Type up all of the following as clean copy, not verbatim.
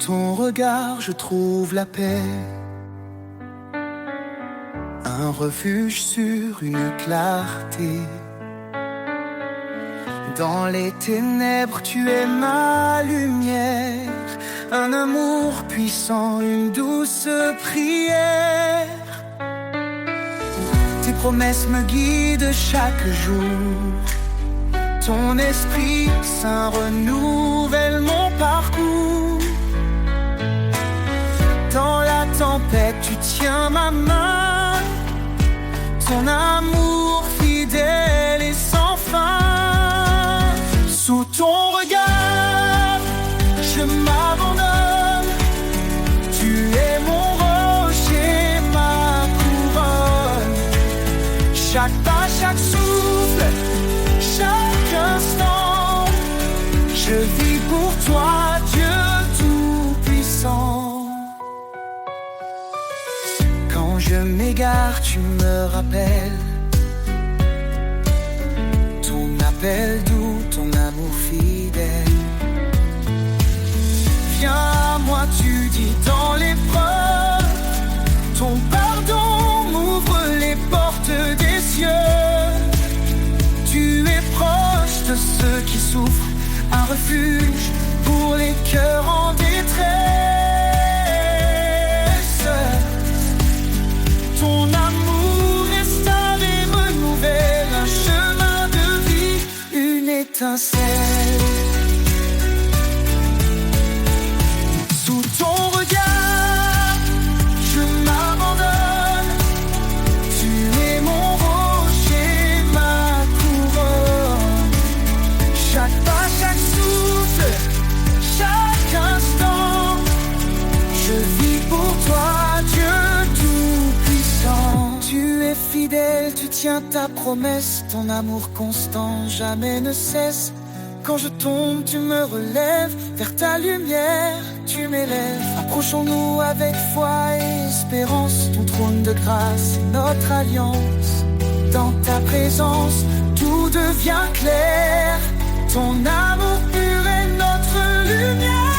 ton regard, je trouve la paix. Un refuge sur une clarté. Dans les ténèbres, tu es ma lumière. Un amour puissant, une douce prière. Tes promesses me guident chaque jour. Ton esprit saint renouvelle mon parcours. Dans la tempête, tu tiens ma main. Ton amour fidèle et sans fin. Sous ton regard, je m'abandonne. Tu es mon rocher, ma couronne. Chaque pas, chaque souffle, chaque instant, je vis pour toi, Dieu tout-puissant. Quand je m'égare, tu me rappelles. Ton appel doux, ton amour fidèle. Viens à moi, tu dis dans l'épreuve. Ton pardon m'ouvre les portes des cieux. Tu es proche de ceux qui souffrent, un refuge pour les cœurs en détresse. Ton amour restaure et renouvelle un chemin de vie, une étincelle. Sous ton regard, je m'abandonne. Tu es mon rocher, ma couronne. Chaque pas, chaque souffle, chaque instant, je vis pour toi, Dieu tout-puissant. Tu es fidèle, tu tiens ta promesse. Ton amour constant jamais ne cesse. Quand je tombe, tu me relèves. Vers ta lumière, tu m'élèves. Approchons-nous avec foi et espérance. Ton trône de grâce est notre alliance. Dans ta présence, tout devient clair. Ton amour pur est notre lumière.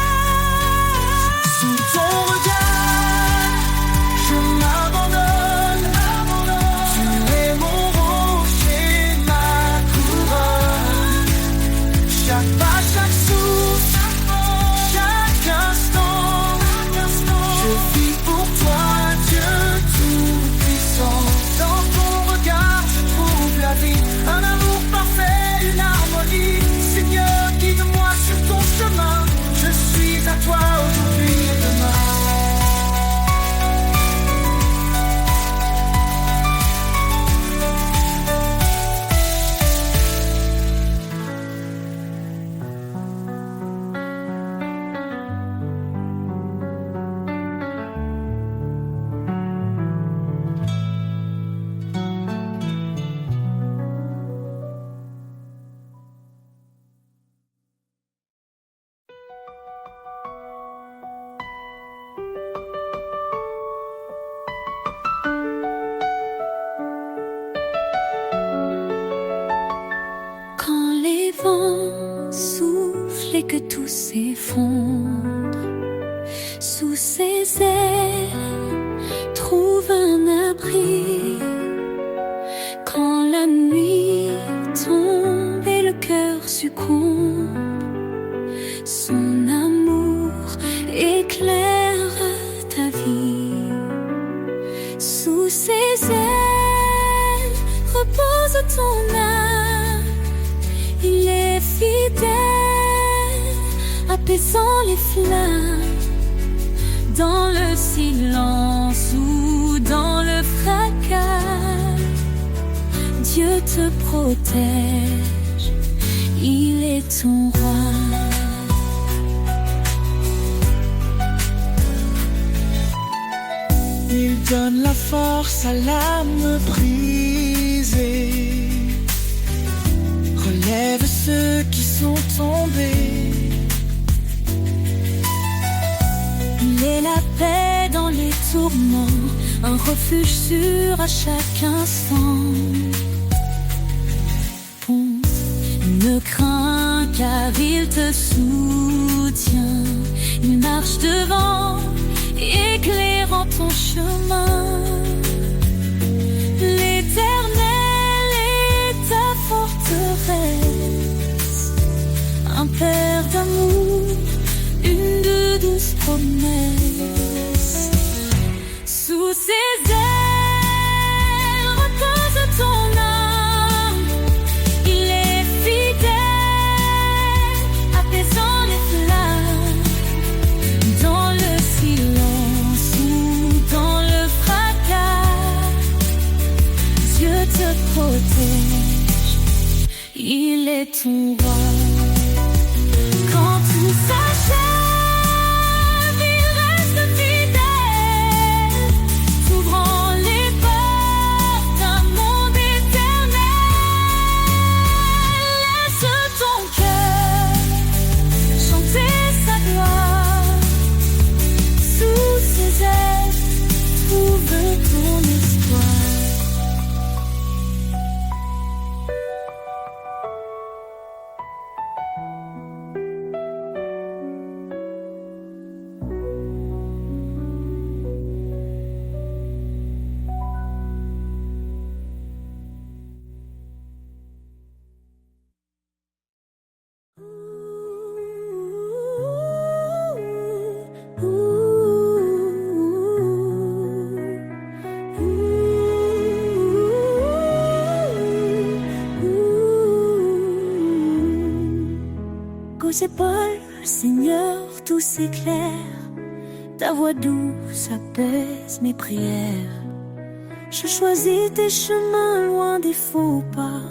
Sous ton regard, je m'abandonne. Tu es mon rocher, ma couronne. Chaque pas, chaque souffle, chaque instant, je vis pour toi, Dieu tout-puissant. Dans ton regard, je trouve la vie, un amour parfait, une harmonie. Seigneur, guide-moi sur ton chemin. Je suis à toi aujourd'hui et demain. Et que tout s'effondre sous ses ailes, trouve un abri. Quand la nuit tombe et le cœur succombe, son amour éclaire ta vie. Sous ses ailes repose ton âme, il est fidèle, apaisant les flammes, dans le silence ou dans le fracas. Dieu te protège, il est ton roi. Il donne la force à l'âme brisée, relève ceux qui sont tombés. Il est la paix dans les tourments, un refuge sûr à chaque instant. Ne crains car il te soutient, Il marche devant, éclairant ton chemin. L'Éternel est ta forteresse, un père d'amour, une de douces promesses. Sous ses ailes repose ton âme. Il est fidèle, apaisant les flammes. Dans le silence ou dans le fracas, Dieu te protège, il est ton roi. Quand tout s'achève, il reste fidèle, t'ouvrant les portes d'un monde éternel. Laisse ton cœur chanter sa gloire. Sous ses ailes, trouve ton espoir. Qu'aux épaules, Seigneur, tout s'éclaire. Ta voix douce apaise mes prières. Je choisis tes chemins loin des faux pas.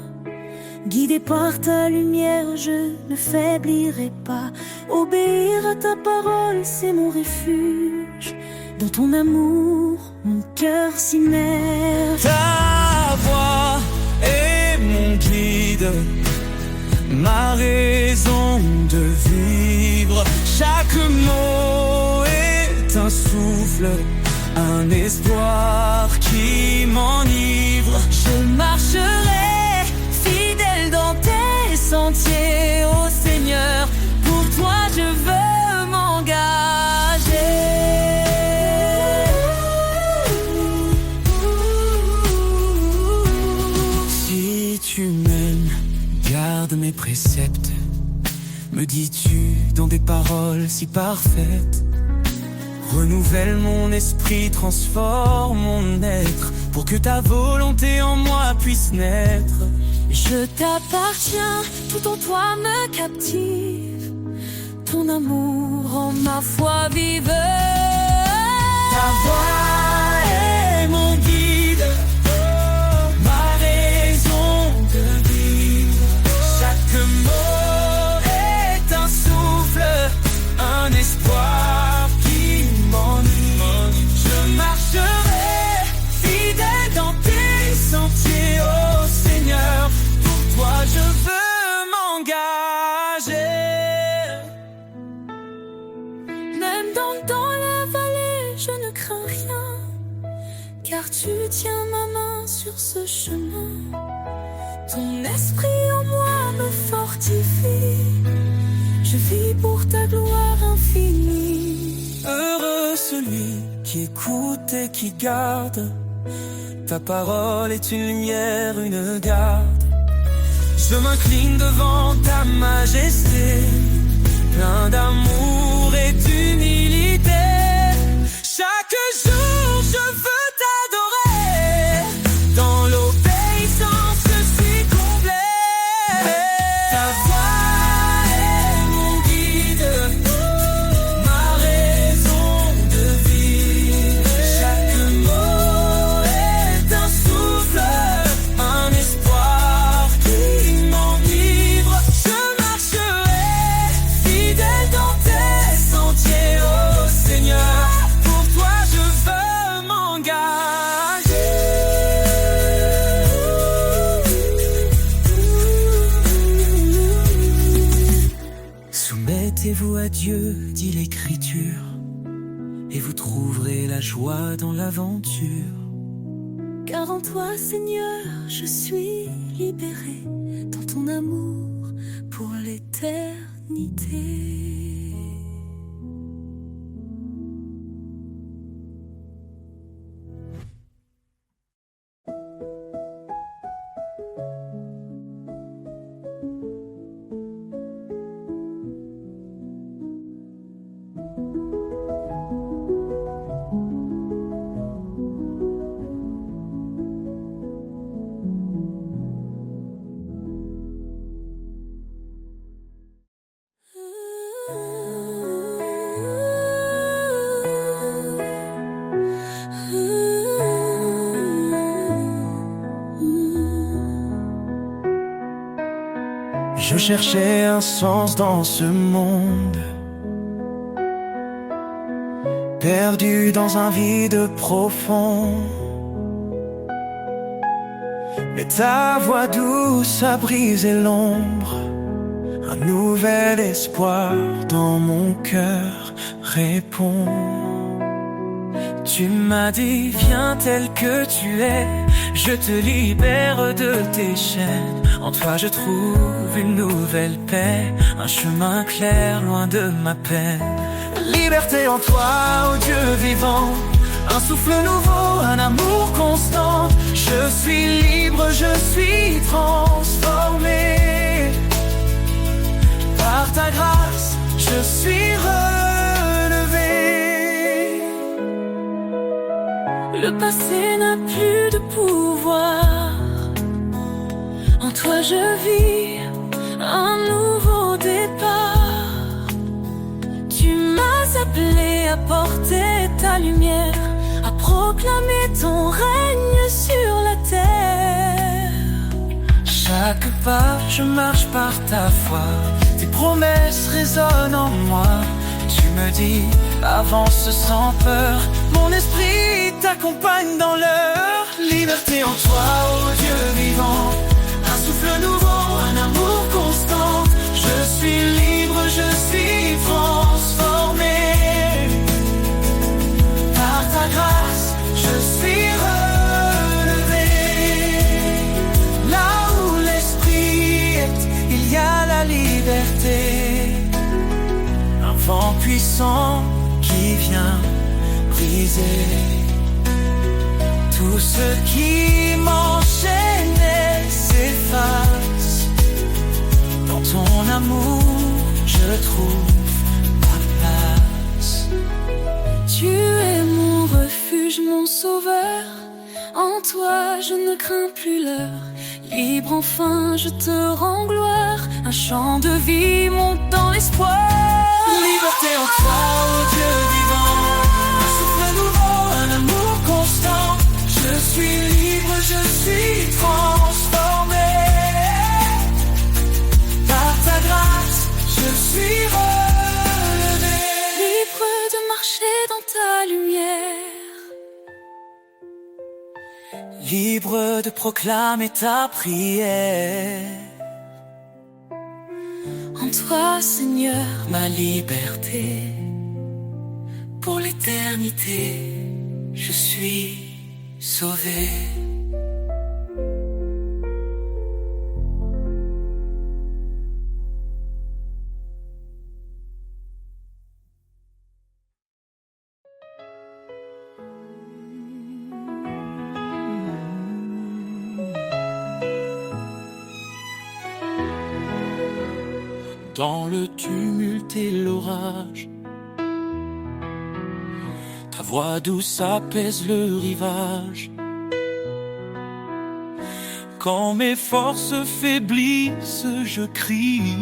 Guidé par ta lumière, je ne faiblirai pas. Obéir à ta parole, c'est mon refuge. Dans ton amour, mon cœur s'immerge. Ta voix est mon guide, ma raison de vivre. Chaque mot est un souffle, un espoir qui m'enivre. Je marcherai fidèle dans tes sentiers, ô Seigneur. Pour toi je veux m'engager. Si tu m'aimes, garde mes préceptes, me dis-tu dans des paroles si parfaites. Renouvelle mon esprit, transforme mon être, pour que ta volonté en moi puisse naître. Je t'appartiens, tout en toi me captive. Ton amour rend ma foi vive. Ta voix est mon guide, ma raison de vivre. Chaque mot est un souffle, un espoir qui m'enivre. Je marcherai fidèle dans tes sentiers, ô Seigneur. Pour toi je veux m'engager. Même dans la vallée, je ne crains rien, car tu tiens ma main sur ce chemin. Ton esprit en moi me fortifie. Je vis pour ta gloire infinie. Heureux celui qui écoute et qui garde. Ta parole est une lumière, une garde. Je m'incline devant ta majesté, plein d'amour et d'humilité. Chaque jour je veux t'adorer. Dans l'obéissance je suis complet. Ta voix est mon guide, ma raison de vivre. Chaque mot est un souffle, un espoir qui m'enivre. Je marcherai fidèle dans tes sentiers, ô Seigneur. Pour toi je veux m'engager. Soumettez-vous à Dieu, dit l'Écriture, et vous trouverez la joie dans l'aventure. Car en toi, Seigneur, je suis libéré, dans ton amour pour l'éternité. Je cherchais un sens dans ce monde, perdu dans un vide profond. Mais ta voix douce a brisé l'ombre, un nouvel espoir dans mon cœur répond. Tu m'as dit, viens tel que tu es, je te libère de tes chaînes. En toi je trouve une nouvelle paix, un chemin clair loin de ma peine. Liberté en toi, ô Dieu vivant, un souffle nouveau, un amour constant. Je suis libre, je suis transformé. Par ta grâce, je suis relevé. Le passé n'a plus de pouvoir. En toi je vis un nouveau départ. Tu m'as appelé à porter ta lumière, à proclamer ton règne sur la terre. Chaque pas, je marche par ta foi, tes promesses résonnent en moi. Tu me dis, avance sans peur, mon esprit t'accompagne dans l'heure. Liberté en toi, ô Dieu vivant, un souffle nouveau, un amour constant. Je suis libre, je suis transformé. Par ta grâce, je suis relevé. Là où l'esprit est, il y a la liberté. Un vent puissant qui vient briser tout ce qui m'enchaînait s'efface. Dans ton amour, je trouve ma place. Tu es mon refuge, mon sauveur. En toi je ne crains plus l'heure. Libre enfin je te rends gloire. Un chant de vie monte dans l'espoir. Liberté en toi, ô Dieu vivant, un souffle nouveau, un amour constant. Je suis libre, je suis transformé. Par ta grâce, je suis relevé. Libre de marcher dans ta lumière, Libre de proclamer ta prière. en toi Seigneur Ma liberté, pour l'éternité, je suis sauvé. Dans le tumulte et l'orage, ta voix douce apaise le rivage. Quand mes forces faiblissent, je crie.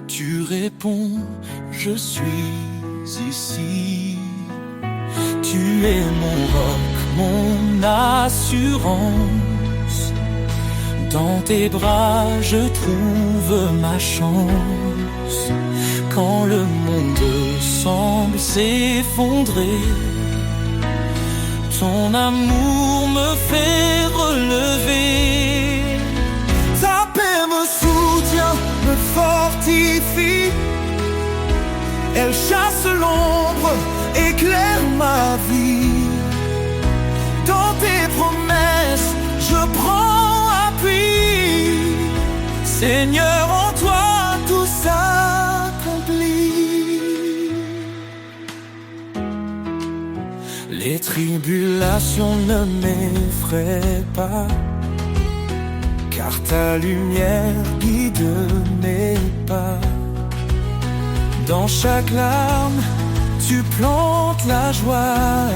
Tu réponds, je suis ici. Tu es mon roc, mon assurance. Dans tes bras, je trouve ma chance. Quand le monde semble s'effondrer, ton amour me fait relever. Ta paix me soutient, me fortifie. Elle chasse l'ombre, éclaire ma vie. Dans tes promesses, je prends appui. Seigneur, en toi tout s'accomplit. Les tribulations ne m'effraient pas, car ta lumière guide mes pas. Dans chaque larme, tu plantes la joie.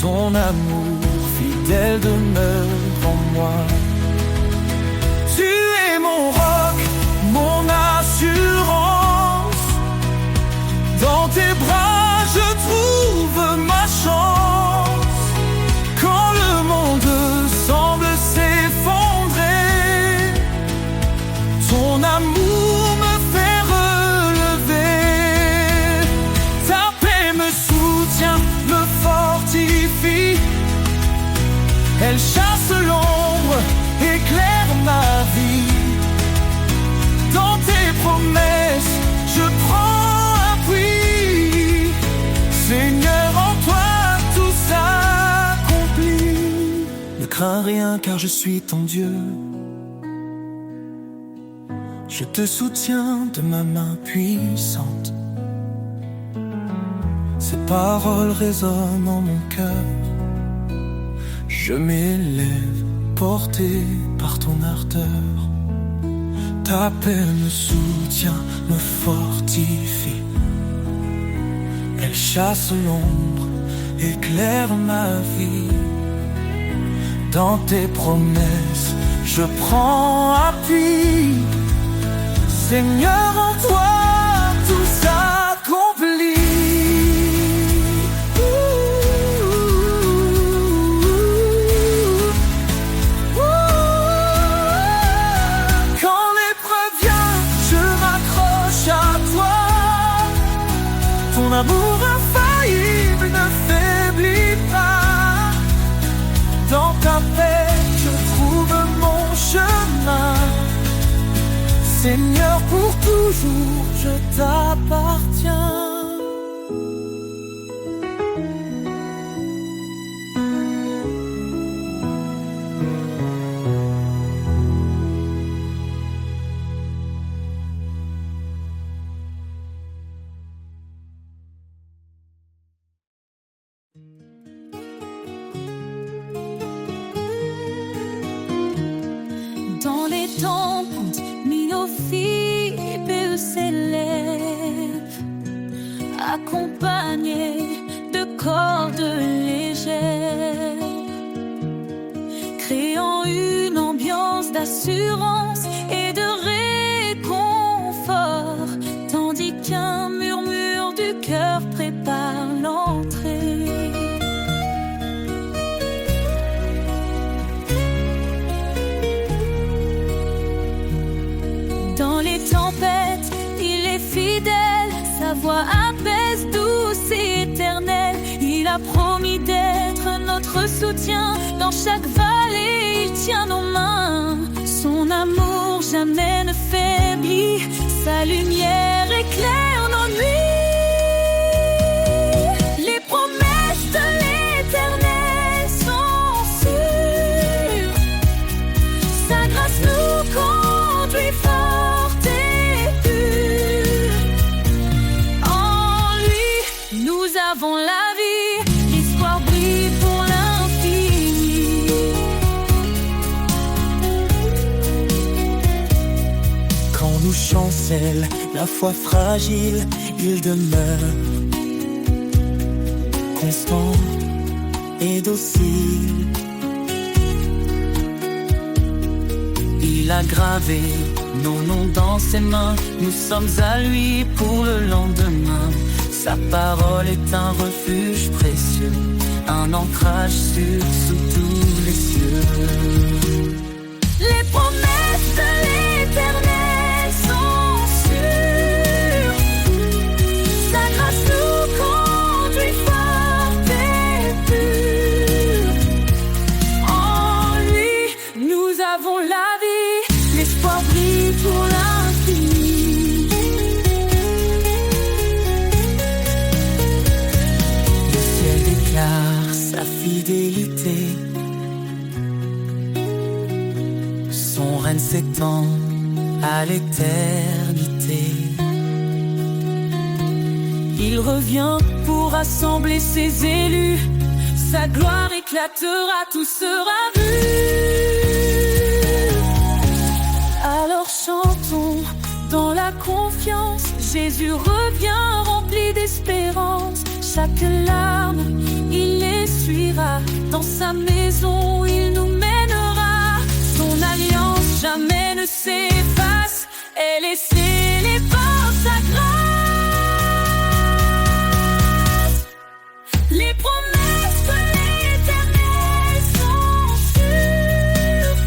Ton amour fidèle demeure en moi. Tu es mon roc, mon assurance. Dans tes bras, je trouve ma chance. Quand le monde semble s'effondrer, crains rien car je suis ton Dieu. Je te soutiens de ma main puissante. Ces paroles résonnent en mon cœur. Je m'élève, porté par ton ardeur. Ta paix me soutient, me fortifie. Elle chasse l'ombre, éclaire ma vie. Dans tes promesses, je prends appui. Seigneur, en toi, tout s'accomplit. Quand l'épreuve vient, je m'accroche à toi. Ton amour infaillible ne faiblit pas. Dans ta paix, je trouve mon chemin. Seigneur, pour toujours, je t'appartiens. Dans les tempêtes, Myophilippeus s'élève, accompagné de cordes légères, créant une ambiance d'assurance et de réconfort, tandis qu'un murmure du cœur prépare l'entrée. Dans les tempêtes, il est fidèle, sa voix apaise, douce et éternelle. Il a promis d'être notre soutien, dans chaque vallée, il tient nos mains. Son amour jamais ne faiblit, sa lumière éclaire nos nuits. Les promesses de l'Éternel sont sûres, sa grâce nous conduit fort et pur. En lui, nous avons la vie, l'espoir brille pour l'infini. Quand nous chancelle la foi fragile, il demeure constant et docile. Il a gravé nos noms dans ses mains, nous sommes à lui pour le lendemain. Sa parole est un refuge précieux, un ancrage sûr sous tous les cieux. Les promesses de l'Éternel sont sûres, sa grâce nous conduit fort et pur. En lui, nous avons la vie, l'espoir brille pour l'infini. Le ciel déclare sa fidélité. Son règne s'étend à l'éternité. Il revient pour rassembler ses élus, sa gloire éclatera, tout sera vu. Alors chantons dans la confiance, Jésus revient rempli d'espérance. Chaque larme, il l'essuiera, dans sa maison il nous mènera. Son alliance jamais ne s'efface, elle est scellée par sa grâce. Les promesses de l'Éternel sont sûres,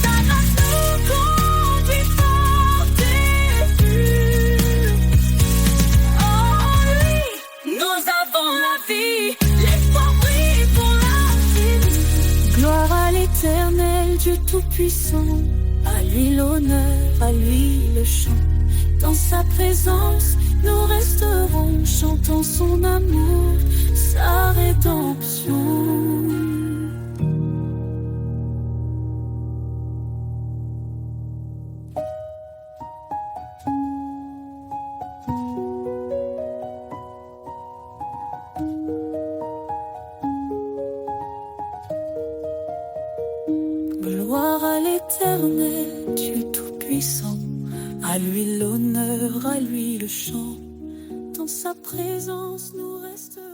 sa grâce nous conduit fort et pur. En lui, nous avons la vie, l'espoir brille pour l'infini. Gloire à l'Éternel, Dieu Tout-Puissant, à lui l'honneur, à lui le chant. Dans sa présence, nous resterons, chantant son amour, sa rédemption. à l'Éternel, Dieu Tout-Puissant. À lui l'honneur, à lui le chant. Dans sa présence nous resterons.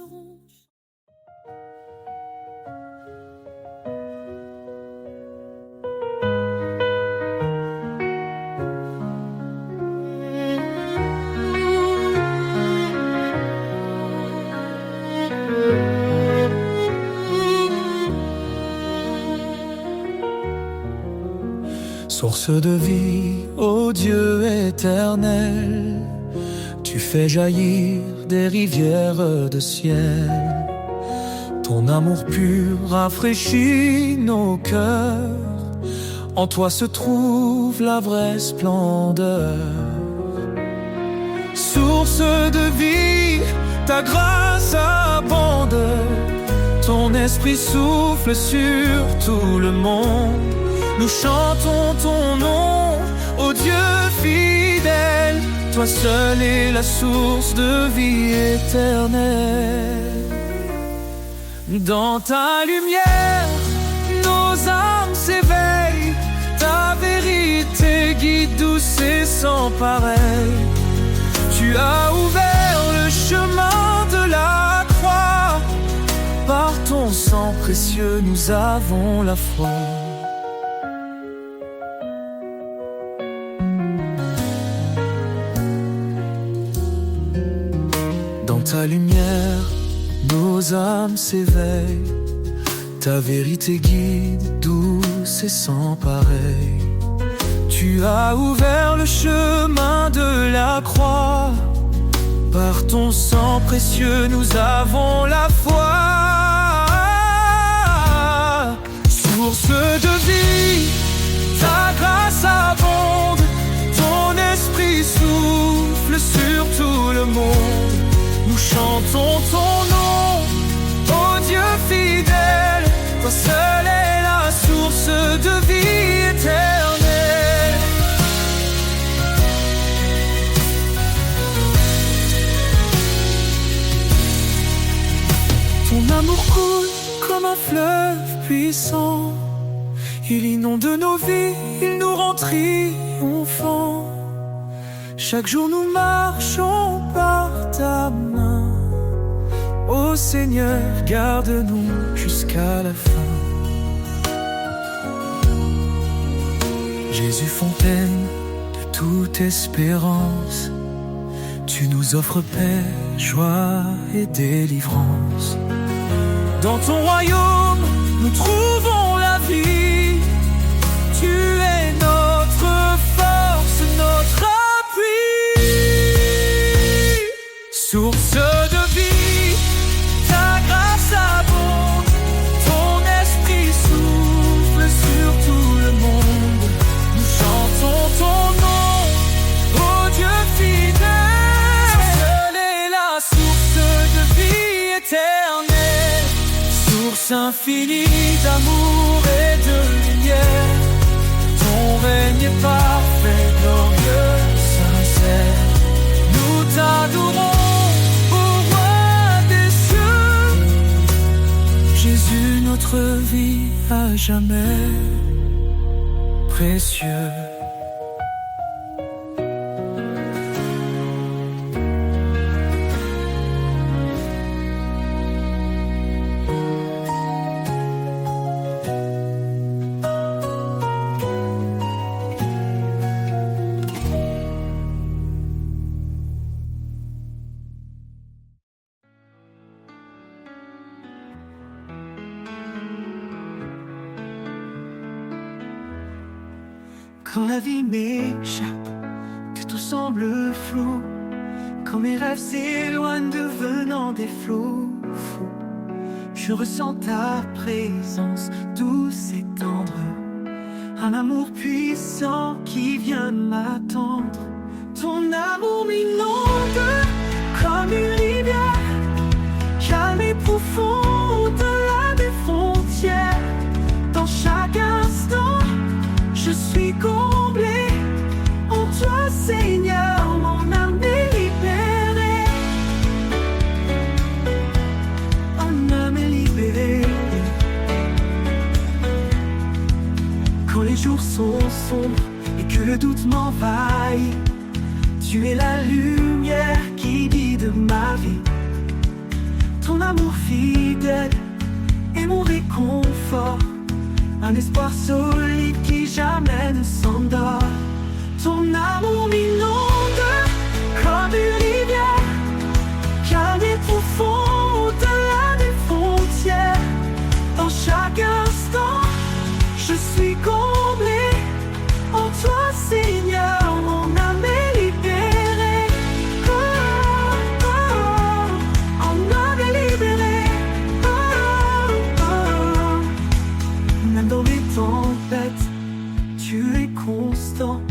Source de vie, ô Dieu éternel, tu fais jaillir des rivières de ciel. Ton amour pur rafraîchit nos cœurs. En toi se trouve la vraie splendeur. Source de vie, ta grâce abonde. Ton esprit souffle sur tout le monde. Nous chantons ton nom, ô Dieu fidèle. Toi seul es la source de vie éternelle. Dans ta lumière, nos âmes s'éveillent. Ta vérité guide douce et sans pareil. Tu as ouvert le chemin de la croix. Par ton sang précieux, nous avons la foi. Dans ta lumière, nos âmes s'éveillent. Ta vérité guide, douce et sans pareil. Tu as ouvert le chemin de la croix. Par ton sang précieux, nous avons la foi. Source de vie, ta grâce abonde. Ton esprit souffle sur tout le monde. Nous chantons ton nom, ô Dieu fidèle. Toi seul est la source de vie éternelle. Ton amour coule comme un fleuve puissant. Il inonde nos vies, il nous rend triomphants. Chaque jour nous marchons par ta main. Ô Seigneur, garde-nous jusqu'à la fin. Jésus, fontaine de toute espérance, tu nous offres paix, joie et délivrance. Dans ton royaume, nous trouvons la vie. Tu es notre force, notre appui. Source de vie, ta grâce abonde. Ton esprit souffle sur tout le monde. Nous chantons ton nom, ô Dieu fidèle. Seule est la source de vie éternelle. Source infinie d'amour et de lumière. Ton règne est parfait, glorieux, sincère. Nous t'adorons, ô roi des cieux. Jésus, notre vie à jamais précieux. Quand la vie m'échappe, que tout semble flou, quand mes rêves s'éloignent devenant des flots fous, je ressens ta présence douce et tendre, un amour puissant qui vient m'attendre. Ton amour m'inonde comme une rivière, calme et profond au-delà des frontières. Dans chaque instant, je suis comblé en toi, Seigneur, mon âme est libérée. Mon âme est libérée. Quand les jours jours sont sombres et que le doute m'envahit, tu es la lumière qui guide ma vie. Ton amour fidèle est mon réconfort, un espoir solide qui jamais ne s'endort. Ton amour m'inonde comme une rivière, calme et profond au-delà des frontières. Dans chaque instant, je suis comblé. En toi, Seigneur, mon âme est libérée. Oh, oh, oh, mon âme est libérée. Oh, oh. Même dans les tempêtes, tu es constant.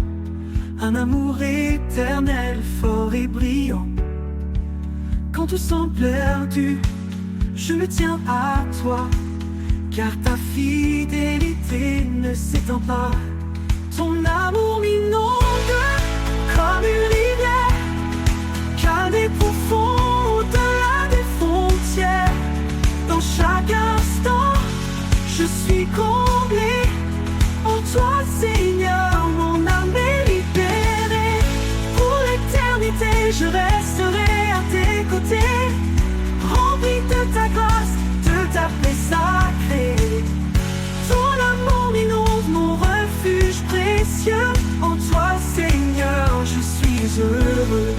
Un amour éternel, fort et brillant. Quand tout semble perdu, je me tiens à toi, car ta fidélité ne s'étend pas. Ton amour m'inonde comme une rivière, calme et profond au-delà des frontières. Dans chaque instant, je suis comblé. En toi, Seigneur, mon âme est libérée. Pour l'éternité, je resterai à tes côtés, rempli de ta grâce, de ta paix sacrée. Ton amour m'inonde, mon refuge précieux. En toi, Seigneur, je suis heureux.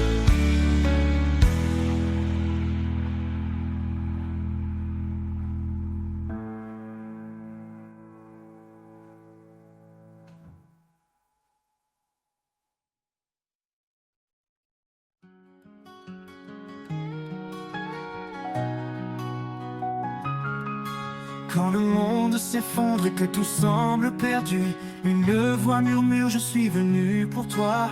Quand le monde s'effondre et que tout semble perdu, une voix murmure, je suis venu pour toi.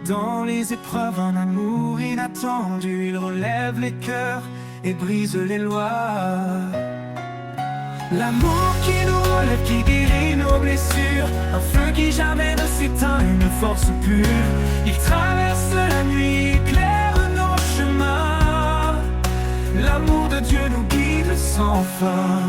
Dans les épreuves, un amour inattendu, il relève les cœurs et brise les lois. L'amour qui nous relève, qui guérit nos blessures, un feu qui jamais ne s'éteint, une force pure. Il traverse la nuit, éclaire nos chemins. L'amour de Dieu nous guide sans fin.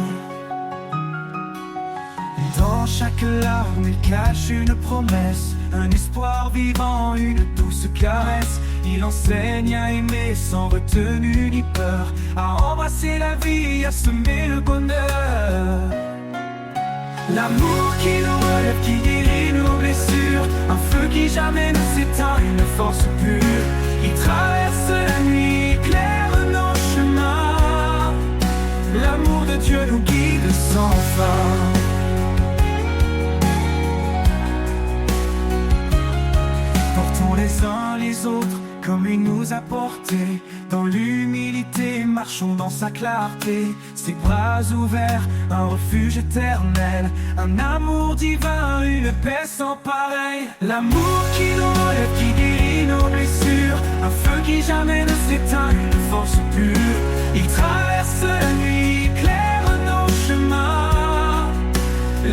Dans chaque larme, il cache une promesse, un espoir vivant, une douce caresse. Il enseigne à aimer sans retenue ni peur, à embrasser la vie, à semer le bonheur. L'amour qui nous relève, qui guérit nos blessures, un feu qui jamais ne s'éteint, une force pure. Il traverse la nuit, éclaire nos chemins. L'amour de Dieu nous guide sans fin. Portons les uns les autres comme il nous a portés. Dans l'humilité, marchons dans sa clarté. Ses bras ouverts, un refuge éternel, un amour divin, une paix sans pareil. L'amour qui nous relève, qui guérit nos blessures, un feu qui jamais ne s'éteint, une force pure. Il traverse la nuit, éclaire nos chemins.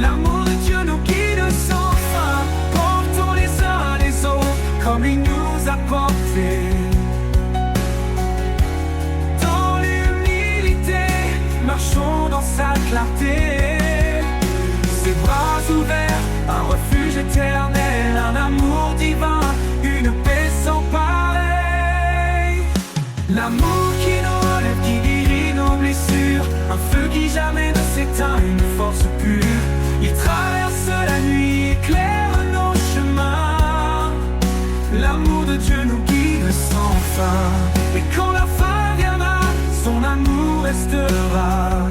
L'amour de Dieu nous guide sans fin. Portons les uns les autres comme il nous a portés. Dans l'humilité, marchons dans sa clarté. Ses bras ouverts, un refuge éternel, un amour divin, une paix sans pareil. L'amour qui nous relève, qui guérit nos blessures, un feu qui jamais ne s'éteint, une force pure. Il traverse la nuit, éclaire nos chemins. L'amour de Dieu nous guide sans fin. Et quand la fin viendra, son amour restera.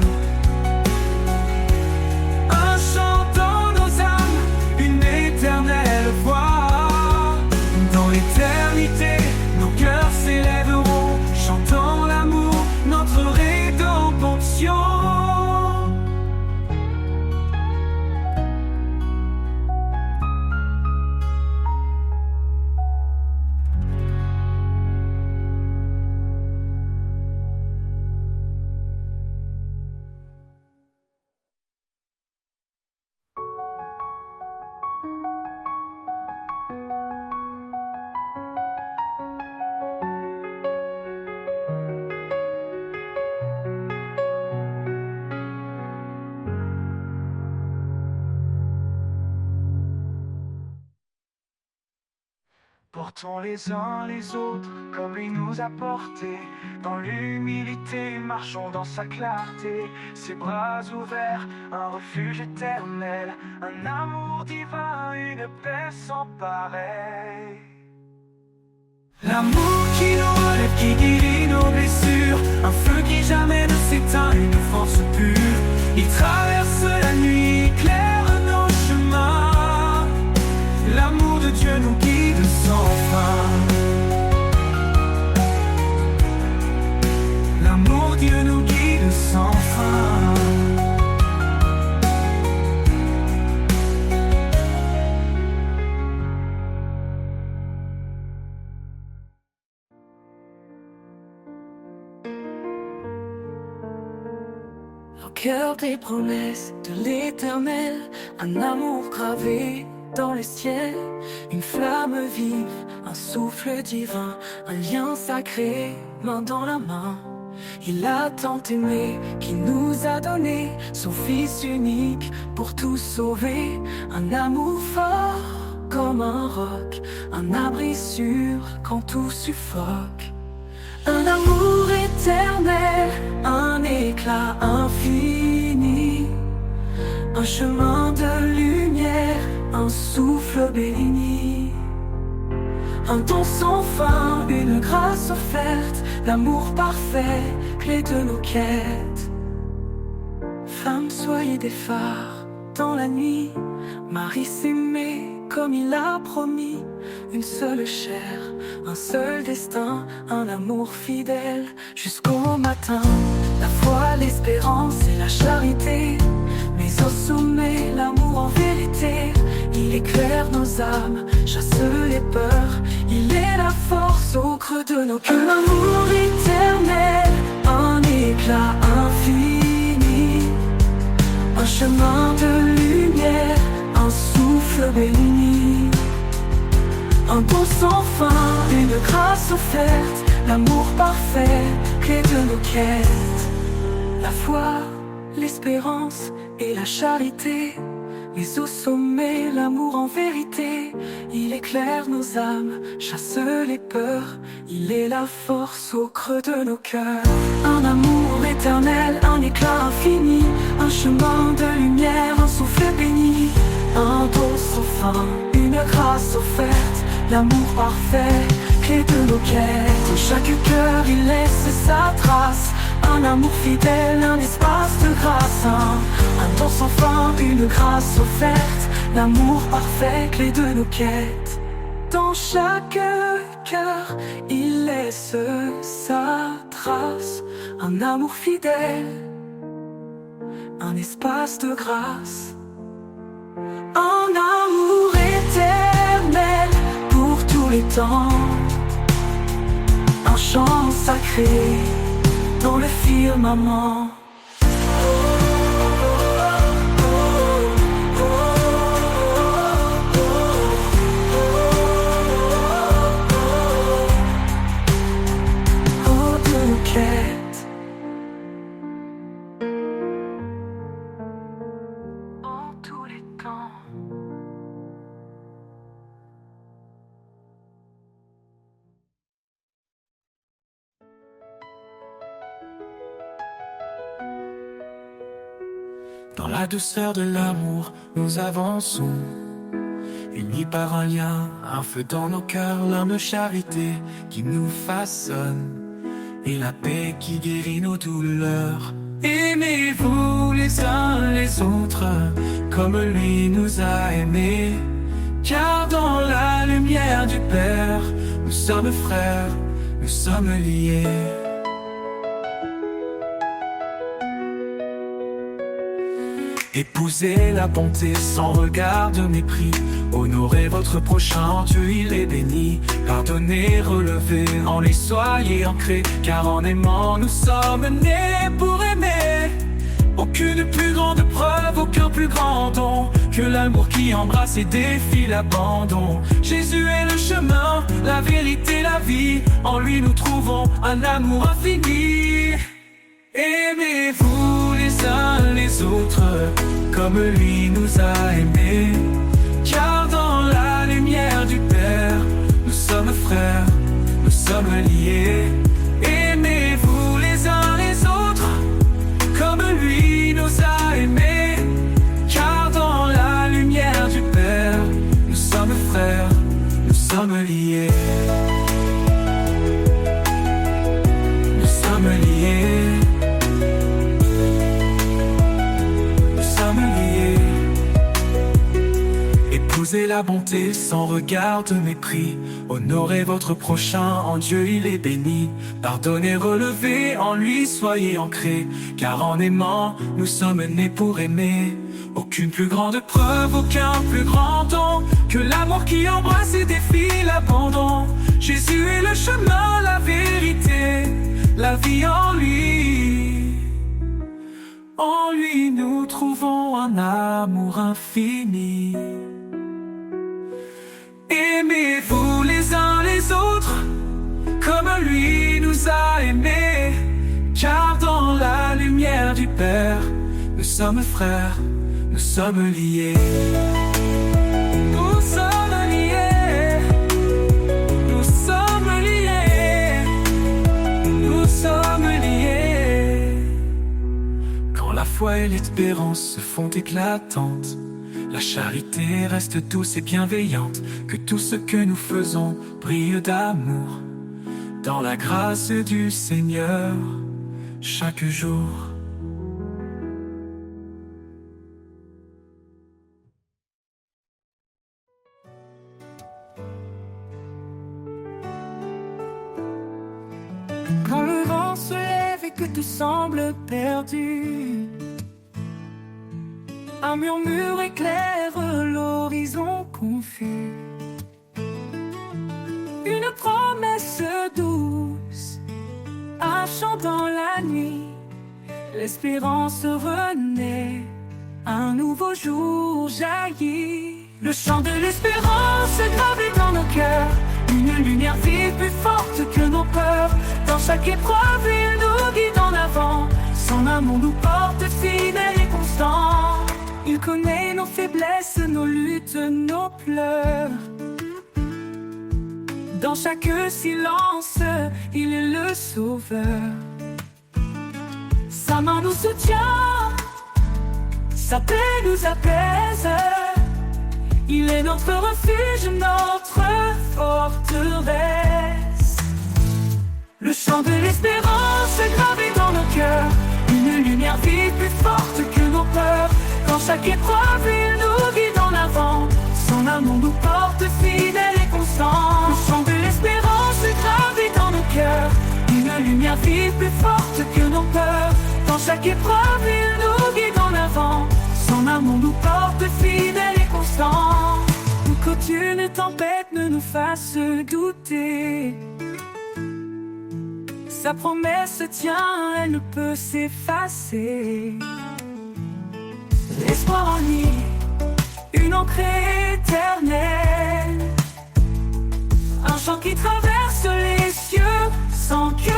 Un chant dans nos âmes, une éternelle voix. Dans l'éternité, nos cœurs s'élèveront, chantant l'amour, notre rédemption. Portons les uns les autres comme il nous a portés. Dans l'humilité, marchons dans sa clarté. Ses bras ouverts, un refuge éternel, un amour divin, une paix sans pareil. L'amour qui nous relève, qui guérit nos blessures, un feu qui jamais ne s'éteint, une force pure. Il traverse la nuit, éclaire nos chemins. L'amour de Dieu nous guide sans fin. L'amour de Dieu nous guide sans fin. Au cœur des promesses de l'Éternel, un amour gravé dans les ciels, une flamme vive, un souffle divin, un lien sacré, main dans la main. Il a tant aimé qu'il nous a donné son Fils unique pour tout sauver. Un amour fort comme un roc, un abri sûr quand tout suffoque. Un amour éternel, un éclat infini, un chemin de lumière, un souffle béni. Un don sans fin, une grâce offerte, l'amour parfait, clé de nos quêtes. Femmes, soyez des phares dans la nuit, Marie s'aimait comme il a promis. Une seule chair, un seul destin, un amour fidèle jusqu'au matin. La foi, l'espérance et la charité, mais au sommet, l'amour en vérité. Il éclaire nos âmes, chasse les peurs, il est la force au creux de nos cœurs. Un amour éternel, un éclat infini, un chemin de lumière, un souffle béni. Un don sans fin, une grâce offerte, l'amour parfait, clé de nos quêtes. La foi, l'espérance et la charité, mais au sommet, l'amour en vérité. Il éclaire nos âmes, chasse les peurs, il est la force au creux de nos cœurs. Un amour éternel, un éclat infini, un chemin de lumière, un souffle béni. Un don sans fin, une grâce offerte, l'amour parfait, clé de nos quêtes. Dans chaque cœur il laisse sa trace, un amour fidèle, un espace de grâce. Un don sans fin, une grâce offerte, l'amour parfait, clé de nos quêtes. Dans chaque cœur il laisse sa trace, un amour fidèle, un espace de grâce. Un amour éternel pour tous les temps, un chant sacré dans le firmament. Oh, de nos quêtes, en tous les temps. Dans la douceur de l'amour, nous avançons, unis par un lien, un feu dans nos cœurs, l'âme charité qui nous façonne, et la paix qui guérit nos douleurs. Aimez-vous les uns les autres, comme lui nous a aimés, car dans la lumière du Père, nous sommes frères, nous sommes liés. Épousez la bonté sans regard de mépris, honorez votre prochain, en Dieu il est béni. Pardonnez, relevez, en lui soyez ancrés, car en aimant nous sommes nés pour aimer. Aucune plus grande preuve, aucun plus grand don que l'amour qui embrasse et défie l'abandon. Jésus est le chemin, la vérité, la vie, en lui nous trouvons un amour infini. Aimez-vous les uns les autres, comme lui nous a aimés, car dans la lumière du Père, nous sommes liés. Aimez-vous les uns les autres, comme lui nous a aimés. Car dans la lumière du Père, nous sommes frères, nous sommes liés. Nous sommes liés. Nous sommes liés. Épousez la bonté sans regard de mépris. Honorez votre prochain, en Dieu il est béni. Pardonnez, relevez, en lui soyez ancrés. Car en aimant, nous sommes nés pour aimer. Aucune plus grande preuve, aucun plus grand don que l'amour qui embrasse et défie l'abandon. Jésus est le chemin, la vérité, la vie en lui. En lui nous trouvons un amour infini. Aimez-vous les uns les autres, comme lui nous a aimés. Car dans la lumière du Père, nous sommes frères, nous sommes liés. Nous sommes liés. Nous sommes liés. Nous sommes liés. Quand la foi et l'espérance se font éclatantes, la charité reste douce et bienveillante. Que tout ce que nous faisons brille d'amour dans la grâce du Seigneur chaque jour. Quand le vent se lève et que tout semble perdu, un murmure éclaire l'horizon confus. Une promesse douce, un chant dans la nuit. L'espérance renaît, un nouveau jour jaillit. Le chant de l'espérance gravé dans nos cœurs, une lumière vive plus forte que nos peurs. Dans chaque épreuve, il nous guide en avant. Son amour nous porte fidèles et constants. Il connaît nos faiblesses, nos luttes, nos pleurs. Dans chaque silence, il est le sauveur. Sa main nous soutient, sa paix nous apaise. Il est notre refuge, notre forteresse. Le chant de l'espérance gravé dans nos cœurs, une lumière vive plus forte que nos peurs. Dans chaque épreuve, il nous guide en avant. Son amour nous porte fidèles et constants. Le chant de l'espérance gravé dans nos cœurs, une lumière vive plus forte que nos peurs. Dans chaque épreuve, il nous guide en avant. Son amour nous porte fidèles et constants. Pour qu'aucune tempête ne nous fasse douter. Sa promesse tient, elle ne peut s'effacer. L'espoir en lui, une encre éternelle. Un chant qui traverse les cieux sans querelle.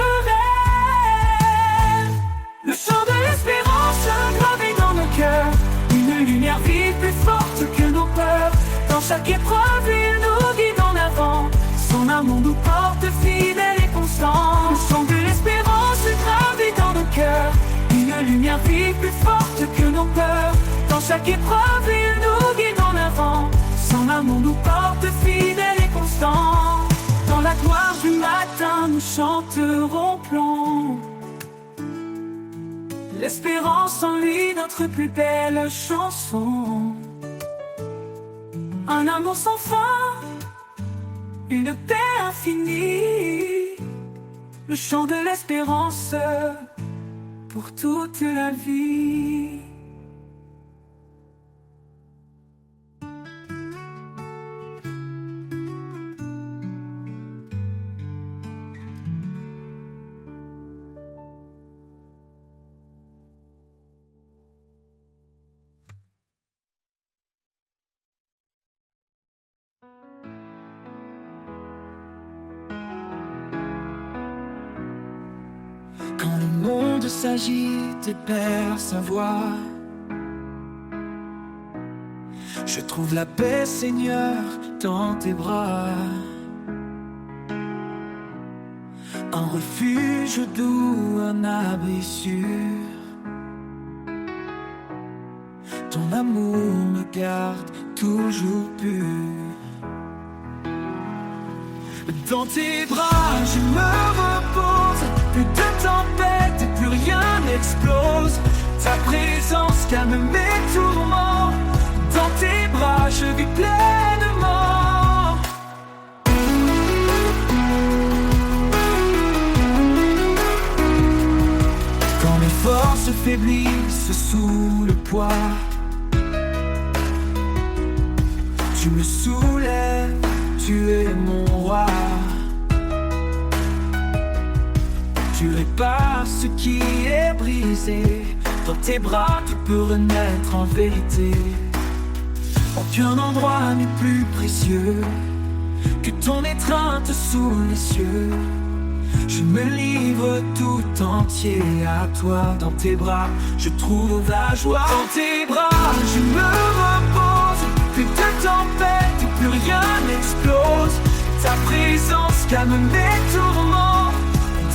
Le chant de l'espérance gravé dans nos cœurs, une lumière vive plus forte que nos peurs. Dans chaque épreuve, il nous guide en avant. Son amour nous porte fidèles et constants. Le chant de l'espérance gravé dans nos cœurs, une lumière vive plus forte que nos peurs. Dans chaque épreuve, il nous guide en avant. Son amour nous porte fidèles et constants. Dans la gloire du matin, nous chanterons plomb. L'espérance en lui, notre plus belle chanson. Un amour sans fin, une paix infinie. Le chant de l'espérance pour toute la vie. Quand le monde s'agite et perd sa voix, je trouve la paix, Seigneur, dans tes bras. un refuge doux, un abri sûr. Ton amour me garde toujours pur. Dans tes bras je me repose, plus de tempête et plus rien n'explose. Ta présence calme mes tourments, dans tes bras je vis pleinement. Quand mes forces faiblissent sous le poids, tu me soulèves, tu es mon roi. Tu répares ce qui est brisé, dans tes bras tout peut renaître en vérité. Aucun endroit n'est plus précieux que ton étreinte sous les cieux. Je me livre tout entier à toi, dans tes bras je trouve la joie. Dans tes bras je me repose, plus de tempête et plus rien n'explose. Ta présence calme mes tourments,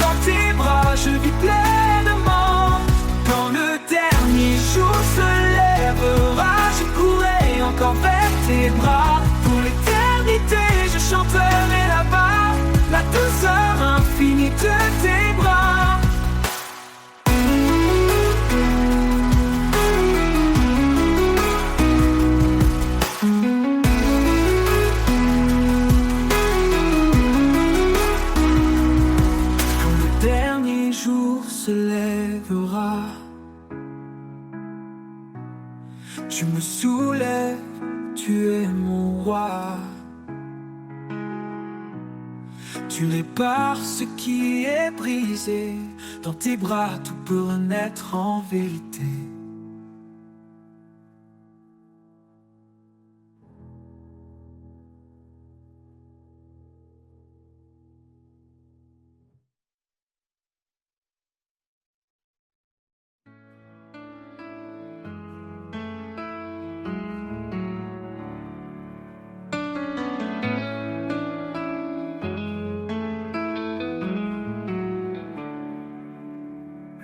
dans tes bras je vis pleinement. Quand le dernier jour se lèvera, je courrai encore vers tes bras. Pour l'éternité je chanterai là-bas la douceur infinie de tes bras. Quand le dernier jour se lèvera, tu me soulèves, tu es mon roi. Tu répares ce qui est brisé, dans tes bras tout peut renaître en vérité.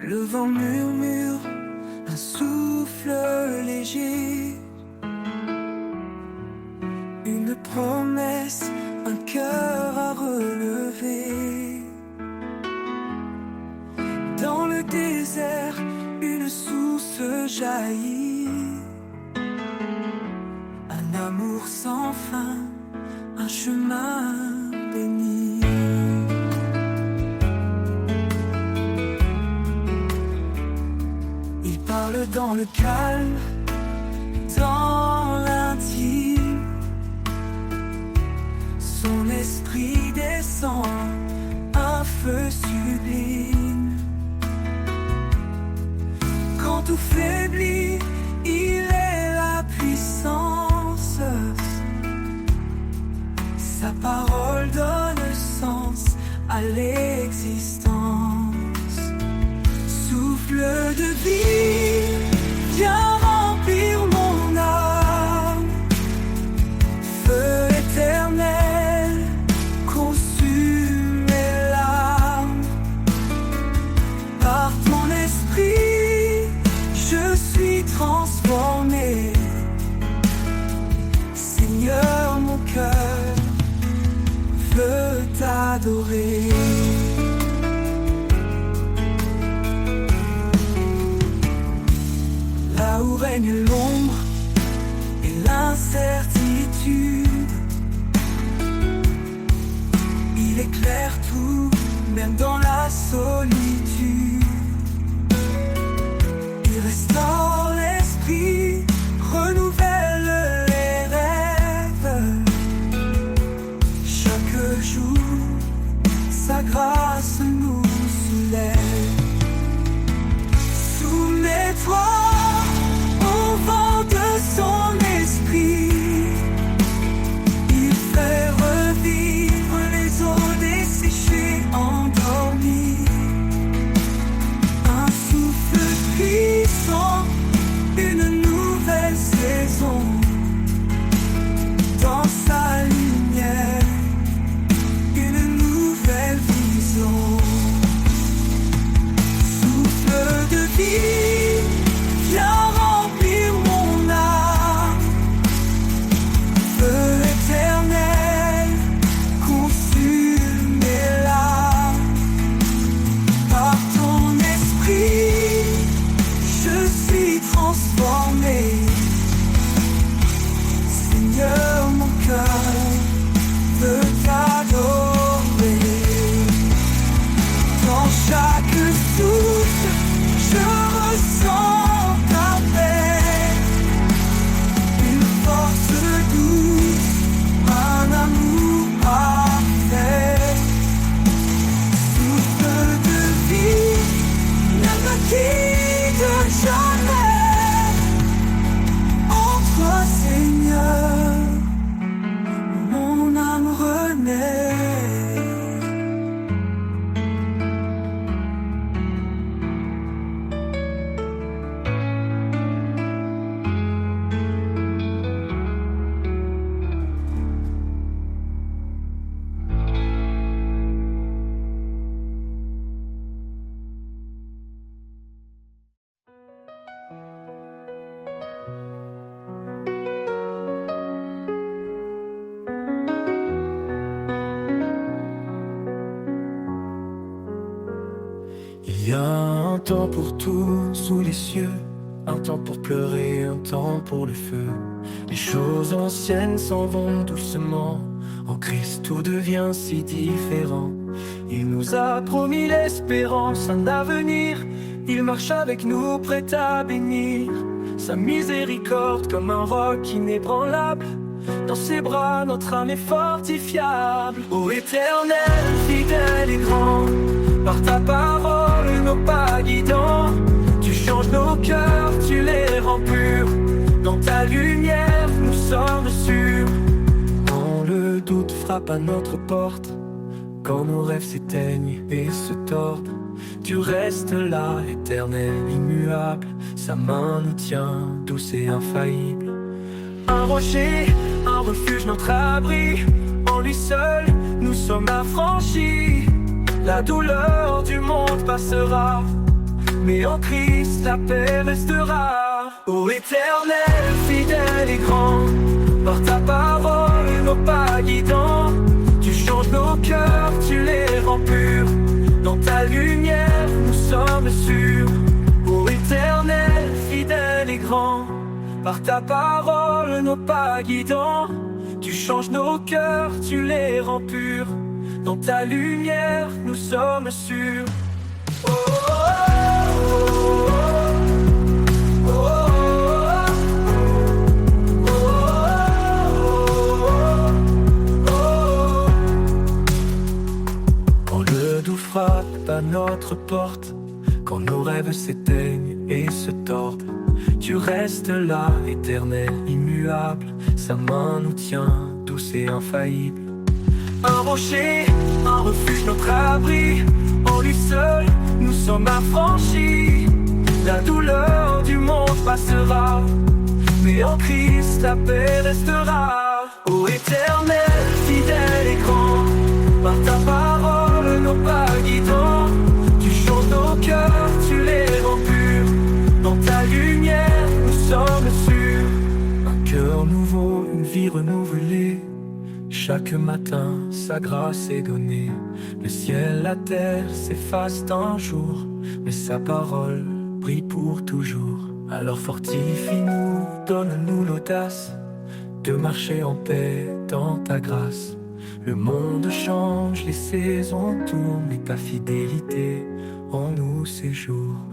Le vent murmure, un souffle léger, une promesse, un cœur à relever. Dans le désert, une source jaillit, un amour sans fin, un chemin béni. Parle dans le calme, dans l'intime. Son esprit descend, un feu sublime. Quand tout faiblit, il est la puissance. Sa parole donne sens à l'existence. Souffle de vie, viens remplir mon âme. Feu éternel, consume mes larmes. Par ton esprit, je suis transformé. Seigneur, mon cœur veut t'adorer. Là où règne l'ombre et l'incertitude, il éclaire tout, même dans la solitude. Il restaure l'esprit, renouvelle les rêves. Chaque jour, sa grâce nous soulève. Soumets-toi au vent de son esprit, il fait revivre les eaux desséchées, endormies. temps pour tout sous les cieux, un temps pour pleurer, un temps pour le feu. Les choses anciennes s'en vont doucement, en Christ tout devient si différent. Il nous a promis l'espérance, un avenir. Il marche avec nous, prêt à bénir. Sa miséricorde comme un roc inébranlable. Dans ses bras, notre âme est fortifiable. Ô Éternel, fidèle et grand, par ta parole, nos pas guidants. Tu changes nos cœurs, tu les rends purs. Dans ta lumière, nous sommes sûrs. Quand le doute frappe à notre porte, quand nos rêves s'éteignent et se tordent, tu restes là, éternel, immuable. Sa main nous tient, douce et infaillible. Un rocher, un refuge, notre abri. En lui seul, nous sommes affranchis. La douleur du monde passera, mais en Christ la paix restera. Ô Éternel, fidèle et grand, par ta parole, nos pas guidants. Tu changes nos cœurs, tu les rends purs. Dans ta lumière, nous sommes sûrs. Ô Éternel, fidèle et grand, par ta parole, nos pas guidants. Tu changes nos cœurs, tu les rends purs. Dans ta lumière, nous sommes sûrs. Oh, oh, oh, oh, oh, oh. Quand le doux frappe à notre porte, quand nos rêves s'éteignent et se tordent, tu restes là, éternel, immuable. Sa main nous tient, douce et infaillible. Un rocher, un refuge, notre abri. En lui seul, nous sommes affranchis. La douleur du monde passera, mais en Christ la paix restera. Ô Éternel, fidèle et grand, par ta parole, nos pas guidants. Tu changes nos cœurs, tu les rends purs. Dans ta lumière, nous sommes sûrs. Un cœur nouveau, une vie renouvelée. Chaque matin, sa grâce est donnée. Le ciel, la terre s'effacent un jour, mais sa parole brille pour toujours. Alors fortifie-nous, donne-nous l'audace de marcher en paix dans ta grâce. Le monde change, les saisons tournent, mais ta fidélité en nous séjourne.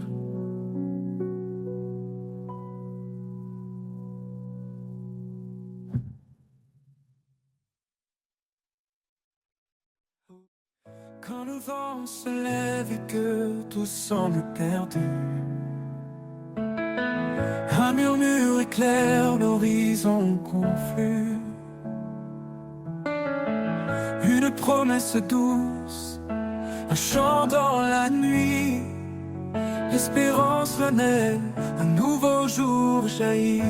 Quand le vent se lève et que tout semble perdu, un murmure éclaire l'horizon confus. Une promesse douce, un chant dans la nuit. L'espérance renaît, un nouveau jour jaillit.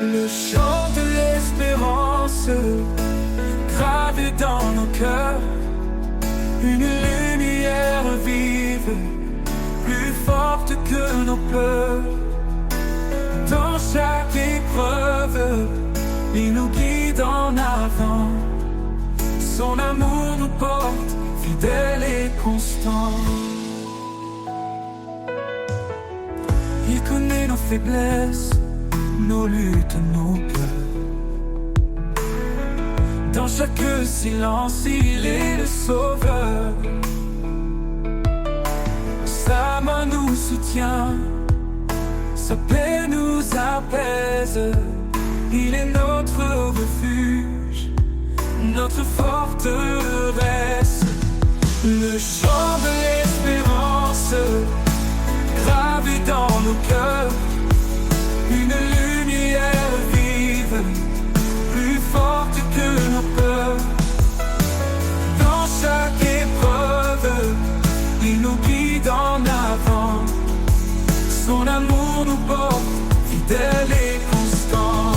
Le chant de l'espérance gravé dans nos cœurs, une lumière vive, plus forte que nos peurs. Dans chaque épreuve, il nous guide en avant. Son amour nous porte, fidèle et constant. Il connaît nos faiblesses, nos luttes, nos peurs. Dans chaque silence, il est le sauveur. Sa main nous soutient, sa paix nous apaise. Il est notre refuge, notre forteresse. Le chant de l'espérance gravé dans nos cœurs, une lumière vive, plus forte que nos peurs. Dans chaque épreuve, il nous guide en avant. Son amour nous porte, fidèle et constant.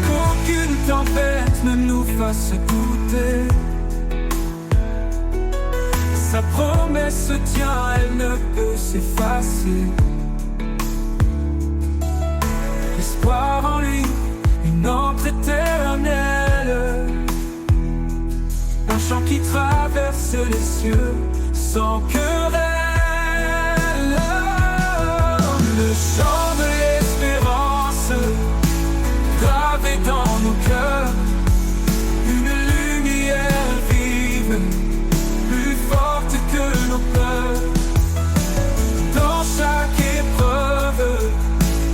Qu'aucune tempête ne nous fasse douter. Sa promesse se tient, elle ne peut s'effacer. L'espoir en lui, une ombre éternelle. chant qui traverse les cieux sans querelle. Le chant de l'espérance gravé dans nos cœurs, une lumière vive, plus forte que nos peurs. Dans chaque épreuve,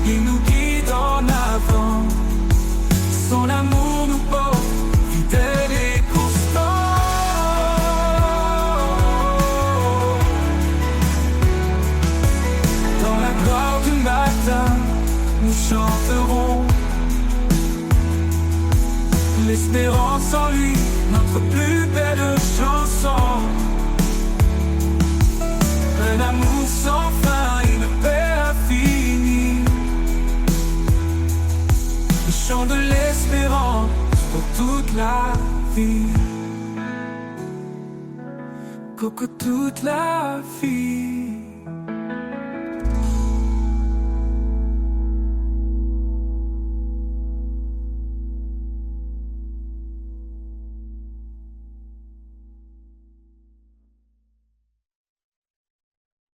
il nous guide en avant. Son amour nous porte, fidèle et constant. Dans la gloire du matin, nous chanterons l'espérance en lui, notre plus belle chanson. Un amour sans fin, une paix infinie. Le chant de l'espérance pour toute la vie. Coco, toute la vie.